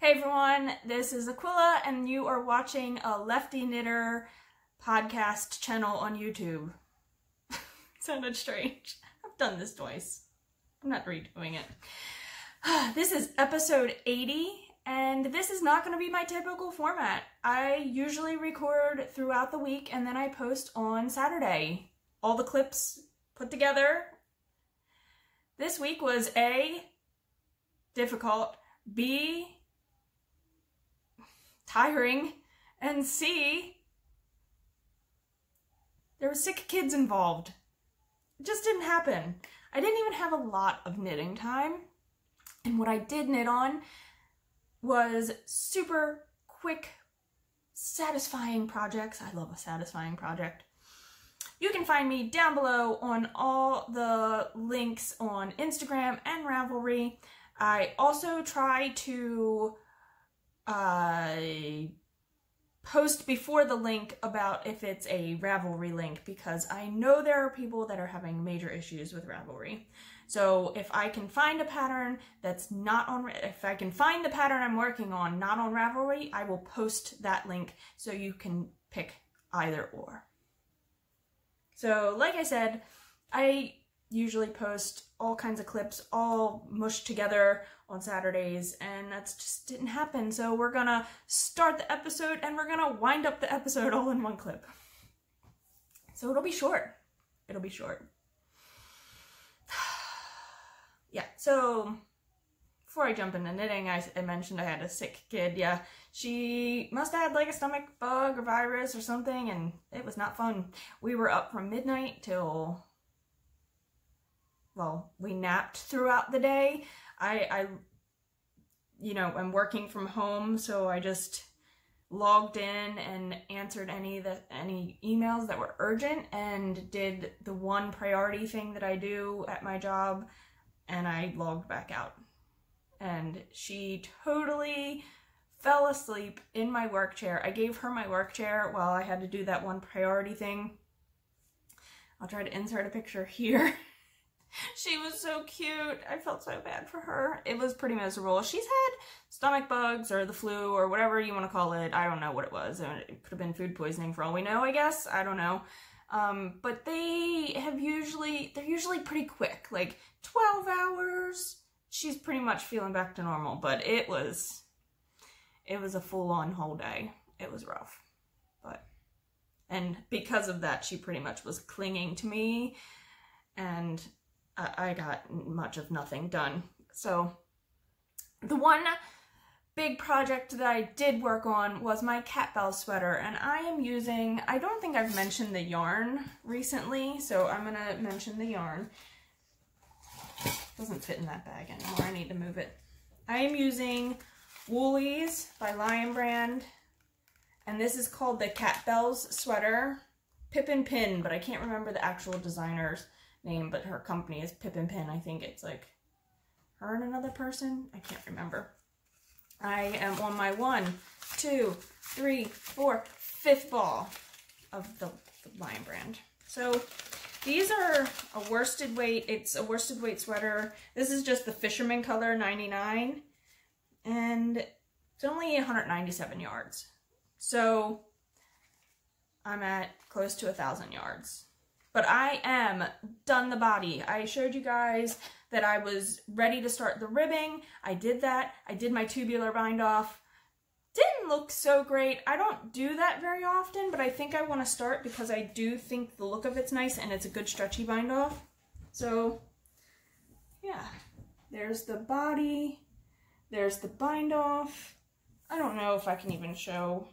Hey everyone, this is Aquila and you are watching a Lefty Knitter podcast channel on YouTube. Sounded strange. I've done this twice. I'm not redoing it. This is episode 80 and this is not going to be my typical format. I usually record throughout the week and then I post on Saturday. All the clips put together. This week was A, difficult, B, tiring, and C, there were sick kids involved. It just didn't happen. I didn't even have a lot of knitting time, and what I did knit on was super quick, satisfying projects. I love a satisfying project. You can find me down below on all the links on Instagram and Ravelry. I also try to post before the link about if it's a Ravelry link, because I know there are people that are having major issues with Ravelry. So if I can find a pattern that's not on, if I can find the pattern I'm working on not on Ravelry, I will post that link so you can pick either or. So like I said, I usually post all kinds of clips all mushed together on Saturdays, and that's just didn't happen. So we're gonna start the episode and we're gonna wind up the episode all in one clip. So it'll be short. It'll be short. Yeah, so before I jump into knitting, I mentioned I had a sick kid. Yeah, she must have had like a stomach bug or virus or something, and it was not fun. We were up from midnight till, well, we napped throughout the day. I'm working from home, so I just logged in and answered any emails that were urgent and did the one priority thing that I do at my job, and I logged back out. And she totally fell asleep in my work chair. I gave her my work chair while I had to do that one priority thing. I'll try to insert a picture here. She was so cute. I felt so bad for her. It was pretty miserable. She's had stomach bugs or the flu or whatever you want to call it. I don't know what it was. It could have been food poisoning for all we know, I guess. I don't know. But they're usually pretty quick, like 12 hours. She's pretty much feeling back to normal, but it was a full-on whole day. It was rough. And because of that, she pretty much was clinging to me, and I got much of nothing done. So the one big project that I did work on was my Catbells sweater, and I am using, I don't think I've mentioned the yarn recently, so I'm gonna mention the yarn. It doesn't fit in that bag anymore. I need to move it. I am using Woolies by Lion Brand, and this is called the Catbells sweater. Pip and Pin, but I can't remember the actual designer's name, but her company is Pip and Pin. I think it's like her and another person. I can't remember. I am on my 1, 2, 3, 4, 5th ball of the Lion Brand. So these are a worsted weight. It's a worsted weight sweater. This is just the fisherman color, 99, and it's only 197 yards. So I'm at close to 1,000 yards. But I am done the body. I showed you guys that I was ready to start the ribbing. I did that. I did my tubular bind off. Didn't look so great. I don't do that very often, but I think I want to start because I do think the look of it's nice and it's a good stretchy bind off. So yeah, there's the body. There's the bind off. I don't know if I can even show.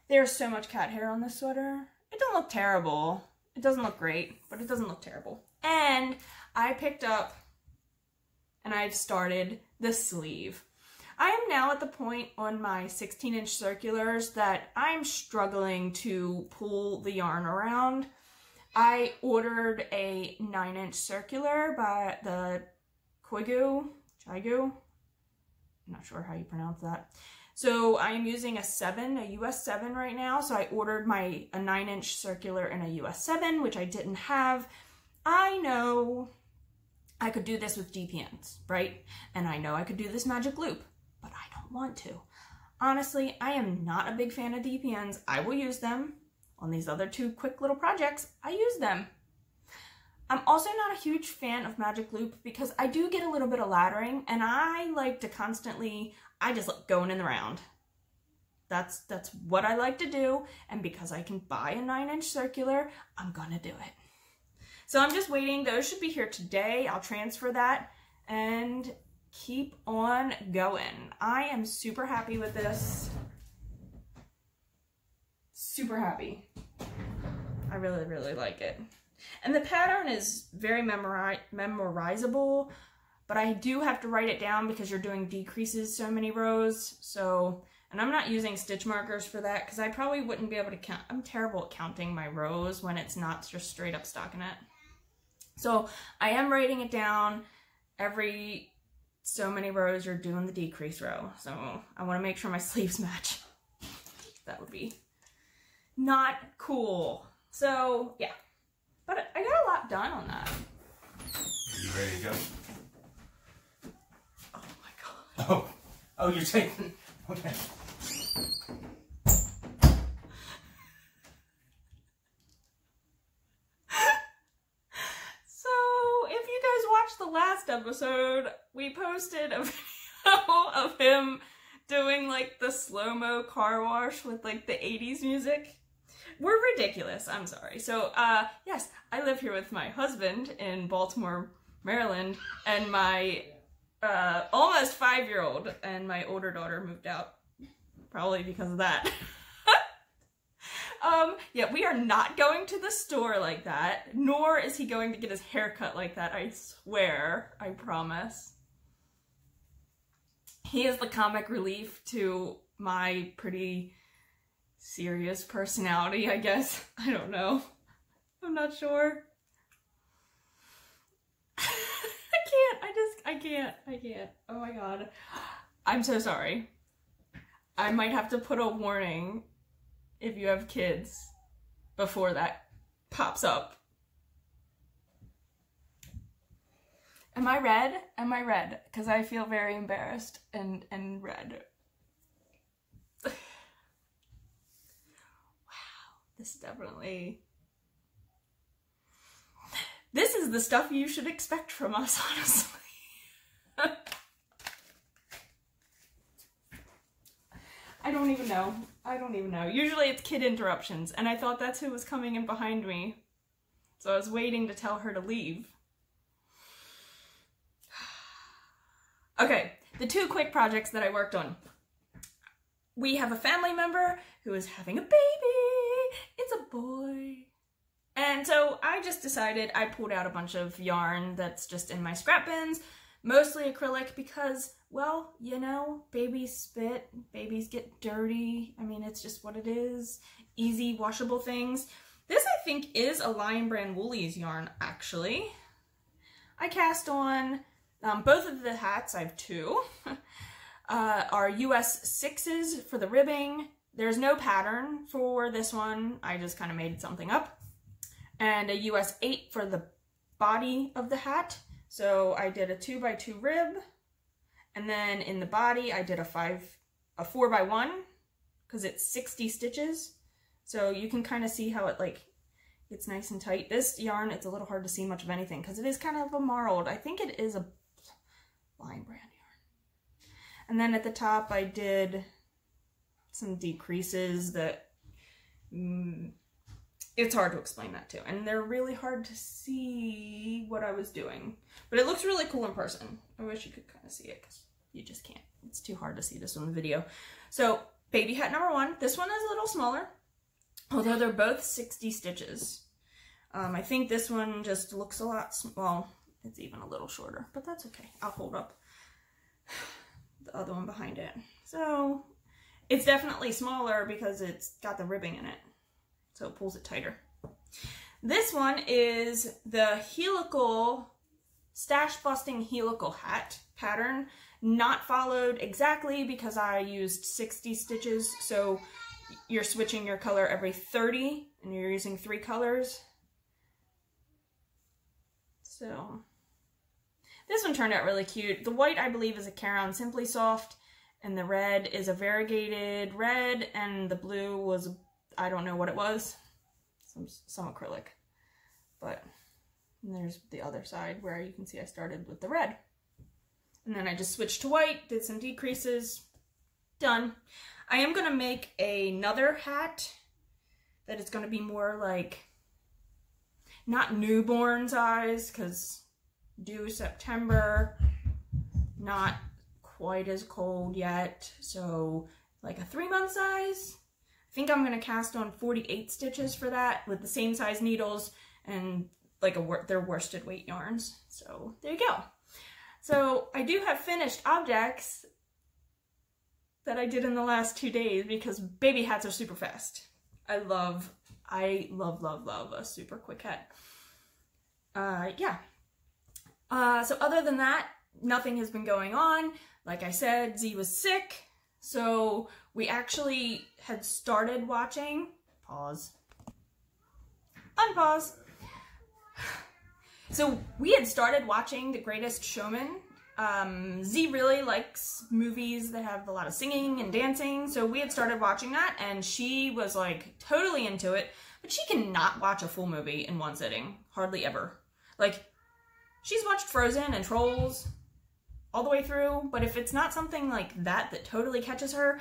There's so much cat hair on this sweater. It don't look terrible. It doesn't look great, but it doesn't look terrible. And I picked up and I've started the sleeve. I am now at the point on my 16-inch circulars that I'm struggling to pull the yarn around. I ordered a 9-inch circular by the Chigu. I'm not sure how you pronounce that. So I am using a 7, a US 7 right now. So I ordered a 9-inch circular in a US 7, which I didn't have. I know I could do this with DPNs, right? And I know I could do this magic loop. but I don't want to. Honestly, I am not a big fan of DPNs. I will use them. On these other two quick little projects, I use them. I'm also not a huge fan of Magic Loop because I do get a little bit of laddering, and I like to constantly, I just like going in the round. That's what I like to do, and because I can buy a 9-inch circular, I'm gonna do it. So I'm just waiting. Those should be here today. I'll transfer that and keep on going. I am super happy with this. Super happy. I really, really like it. And the pattern is very memorizable, but I do have to write it down because you're doing decreases so many rows. So, and I'm not using stitch markers for that because I probably wouldn't be able to count. I'm terrible at counting my rows when it's not just straight up stockinette. So I am writing it down. Every so many rows you're doing the decrease row. So I want to make sure my sleeves match. That would be not cool. So yeah, but I got a lot done on that. You ready to go? Oh my god. Oh, you're taking, okay. So if you guys watched the last episode, we posted a video of him doing like the slow-mo car wash with like the 80s music. We're ridiculous, I'm sorry. So, yes, I live here with my husband in Baltimore, Maryland, and my almost 5-year-old, and my older daughter moved out, probably because of that. Yeah, we are not going to the store like that, nor is he going to get his hair cut like that, I swear, I promise. He is the comic relief to my pretty serious personality, I guess. I don't know. I'm not sure. I can't. Oh my god. I'm so sorry. I might have to put a warning if you have kids before that pops up. Am I red? Am I red? Because I feel very embarrassed and red. This definitely... This is the stuff you should expect from us, honestly. I don't even know. I don't even know. Usually it's kid interruptions, and I thought that's who was coming in behind me. So I was waiting to tell her to leave. Okay, the two quick projects that I worked on. We have a family member who is having a baby. It's a boy. And so I just decided, I pulled out a bunch of yarn that's just in my scrap bins, mostly acrylic because, well, you know, babies spit, babies get dirty. I mean, it's just what it is. Easy washable things. This, I think, is a Lion Brand Woolies yarn, actually. I cast on both of the hats. I have two. Are US 6s for the ribbing. There's no pattern for this one. I just kind of made something up. And a US 8 for the body of the hat. So I did a 2x2 rib. And then in the body, I did a 4x1 because it's 60 stitches. So you can kind of see how it like, it's nice and tight. This yarn, it's a little hard to see much of anything because it is kind of a marled. I think it is a Lion Brand yarn. And then at the top, I did some decreases that it's hard to explain that too. And they're really hard to see what I was doing. But it looks really cool in person. I wish you could kind of see it because you just can't. It's too hard to see this on the video. So baby hat number 1. This one is a little smaller, although they're both 60 stitches. I think this one just looks a lot, well, it's even a little shorter, but that's okay. I'll hold up the other one behind it. So it's definitely smaller because it's got the ribbing in it, so it pulls it tighter. This one is the helical, Stashbusting helical hat pattern, not followed exactly because I used 60 stitches, so you're switching your color every 30 and you're using 3 colors. So this one turned out really cute. The white, I believe, is a Caron Simply Soft, And the red is a variegated red, and the blue was, I don't know what it was, some acrylic. But there's the other side where you can see I started with the red. And then I just switched to white, did some decreases, done. I am gonna make another hat that is gonna be more like, not newborn size, because due September, not quite as cold yet, so like a 3-month size. I think I'm gonna cast on 48 stitches for that with the same size needles and like their worsted weight yarns. So there you go. So I do have finished objects that I did in the last 2 days because baby hats are super fast. I love a super quick hat. Yeah. So other than that, nothing has been going on. Like I said, Z was sick, so we actually had started watching, pause, unpause. So we had started watching The Greatest Showman. Z really likes movies that have a lot of singing and dancing, so we had started watching that, and she was like totally into it, but she cannot watch a full movie in one sitting, hardly ever. Like, she's watched Frozen and Trolls all the way through, but if it's not something like that that totally catches her,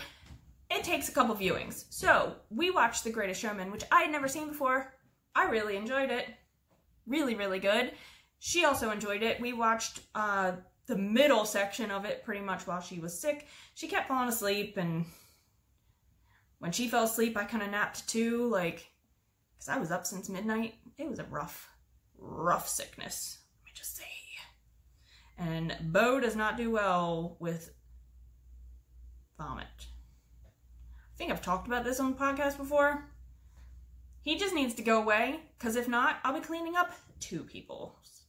it takes a couple viewings. So we watched The Greatest Showman, which I had never seen before. I really enjoyed it. Really, really good. She also enjoyed it. We watched the middle section of it pretty much while she was sick. She kept falling asleep, and when she fell asleep, I kind of napped too, like, because I was up since midnight. It was a rough sickness, let me just say. And Beau does not do well with vomit. I think I've talked about this on the podcast before. He just needs to go away, because if not, I'll be cleaning up 2 people's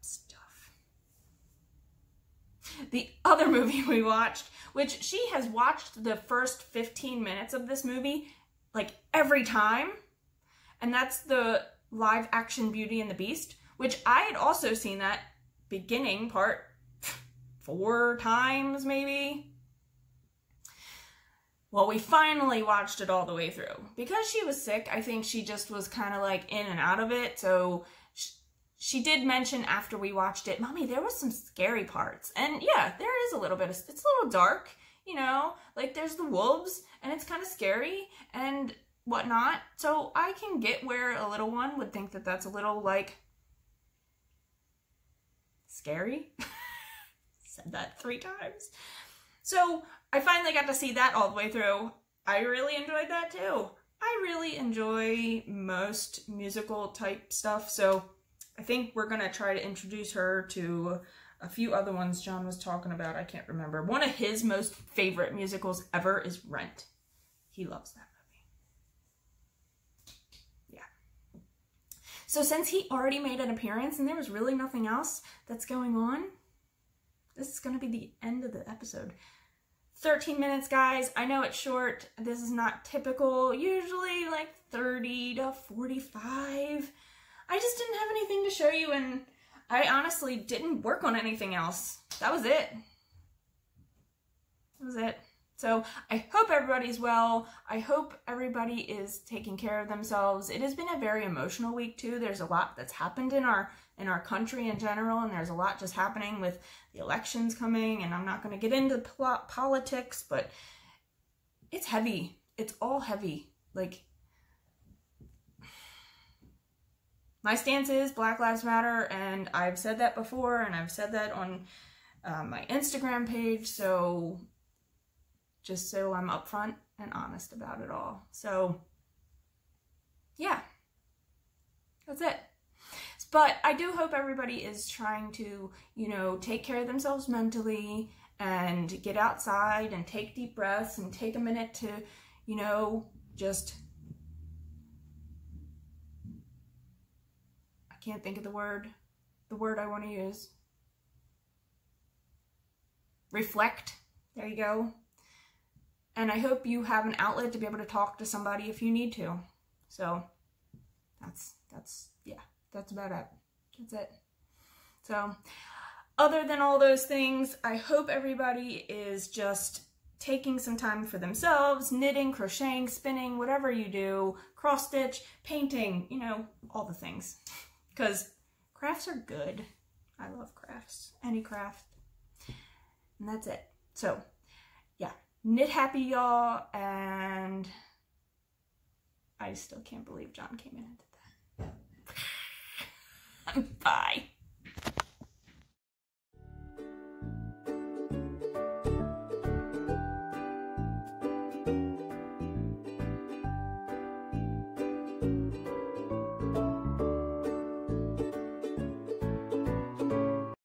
stuff. The other movie we watched, which she has watched the first 15 minutes of this movie, like, every time, and that's the live action Beauty and the Beast, which I had also seen that beginning part 4 times, maybe. Well, we finally watched it all the way through. Because she was sick, I think she just was kind of like in and out of it. So she did mention after we watched it, Mommy, there was some scary parts. And yeah, there is a little bit of, it's a little dark, you know, like there's the wolves and it's kind of scary and whatnot. So I can get where a little one would think that that's a little like scary. Said that 3 times. So I finally got to see that all the way through. I really enjoyed that too. I really enjoy most musical type stuff, so I think we're gonna try to introduce her to a few other ones John was talking about. I can't remember. One of his most favorite musicals ever is Rent. He loves that movie. Yeah. So since he already made an appearance and there was really nothing else that's going on, this is gonna be the end of the episode. 13 minutes, guys. I know it's short. This is not typical. Usually like 30 to 45. I just didn't have anything to show you, and I honestly didn't work on anything else. That was it. That was it. So I hope everybody's well. I hope everybody is taking care of themselves. It has been a very emotional week too. There's a lot that's happened in our country in general, and there's a lot just happening with the elections coming, and I'm not going to get into politics, but it's heavy. It's all heavy. Like, my stance is Black Lives Matter, and I've said that before, and I've said that on my Instagram page, so just so I'm upfront and honest about it all. So, yeah, that's it. But I do hope everybody is trying to, you know, take care of themselves mentally and get outside and take deep breaths and take a minute to, you know, just, I can't think of the word I want to use. Reflect. There you go. And I hope you have an outlet to be able to talk to somebody if you need to. So that's about it. That's it. So other than all those things, I hope everybody is just taking some time for themselves, knitting, crocheting, spinning, whatever you do, cross stitch, painting, you know, all the things. Because crafts are good. I love crafts. Any craft. And that's it. So, yeah. Knit happy, y'all. And I still can't believe John came in and did that. Bye.